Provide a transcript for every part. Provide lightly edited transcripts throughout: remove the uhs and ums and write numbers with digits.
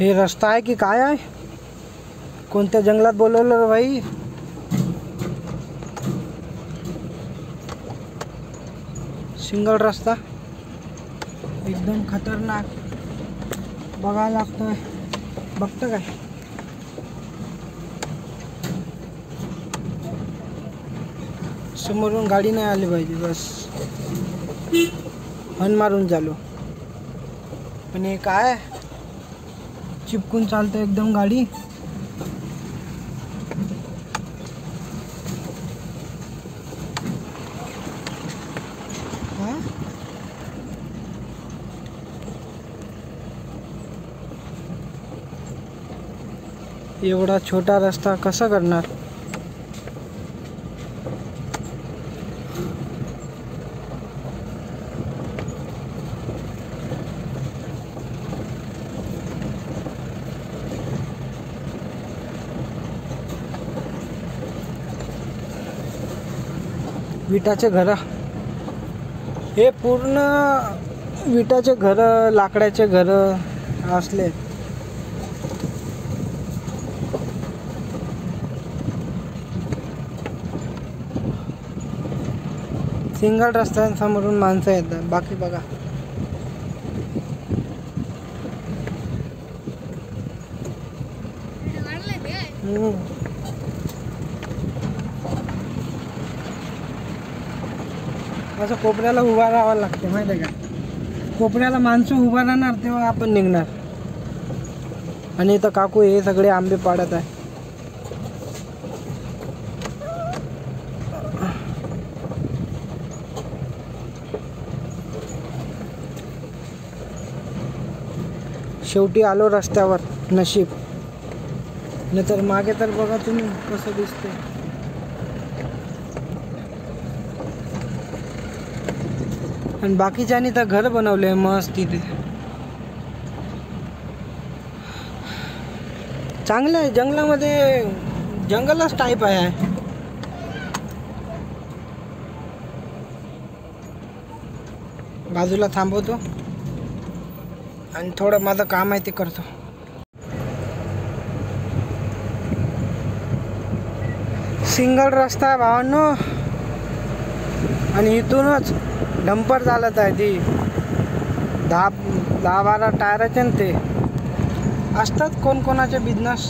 हे रस्ता आहे की काय आहे? कोणत्या जंगलात बोलवलं रे भाई? सिंगल रस्ता एकदम खतरनाक. बघायला लागतोय. बघतं काय? समोरून गाडी नाही आली पाहिजे, बस हॉर्न मारून चालू. पण हे काय चिपकून चालतं एकदम गाडी. एवढा छोटा रस्ता कसा करणार? विटाचे घर, हे पूर्ण विटाचे घर, लाकडाचे घर असले. सिंगल रस्त्यांसमोरून माणसं येतात. बाकी बघा. असं कोपऱ्याला उभा राहावं लागते माहिती आहे का? कोपऱ्याला माणसं उभा राहणार तेव्हा आपण निघणार. आणि इथं काकू हे सगळे आंबे पाडत आहे. शेवटी आलो रस्त्यावर. नशीब. नाहीतर मागे तर बघा तुम्ही कसं दिसते. आणि बाकीच्यानी तर घर बनवले मस्त तिथे. चांगलं आहे. जंगलामध्ये जंगलच टाईप आहे. बाजूला थांबवतो आणि थोडं माझं काम आहे ते करतो. सिंगल रस्ता आहे भावांनो. आणि इथूनच डंपर चालत आहे. ती 10-12 टायराचे ना ते असतात कोणकोणाचे बिझनेस.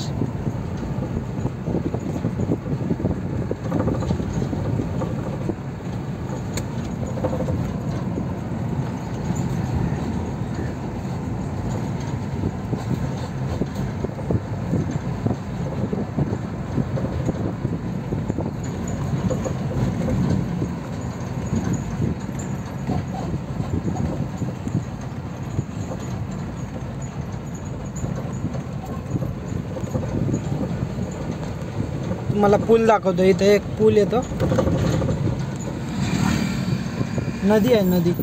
मला पूल दाखवतो. इथे एक पूल येतो. नदी आहे नदी.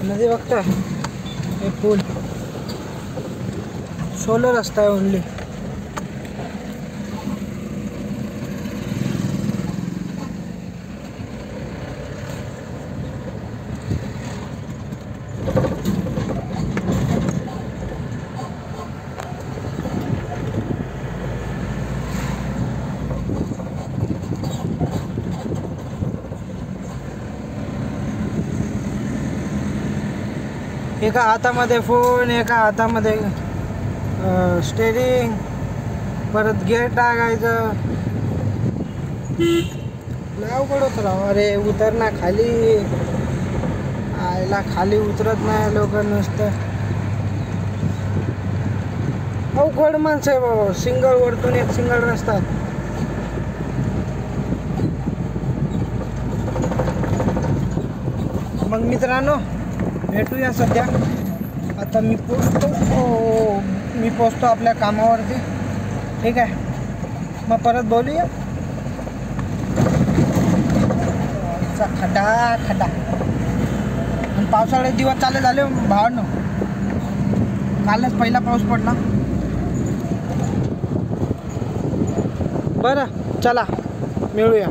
नदी बघताय. हे पूल सोलो रस्ता आहे ओनली. एका हातामध्ये फोन, एका हातामध्ये स्टेरिंग, परत गेअर टाकायचं. अवघड होत राव. अरे उतर ना खाली. आयला खाली उतरत नाही लोक. नुसतं अवघड माणसं आहे बाबा. सिंगल वरतून एक सिंगल रस्ता. मग मित्रांनो भेटूया सध्या. आता मी पोचतो आपल्या कामावरती. ठीक आहे. मग परत बोलूया. खड्डा आणि पावसाळे दिवस चालू झाले भावांनो. कालच पहिला पाऊस पडला. बरं चला मिळूया.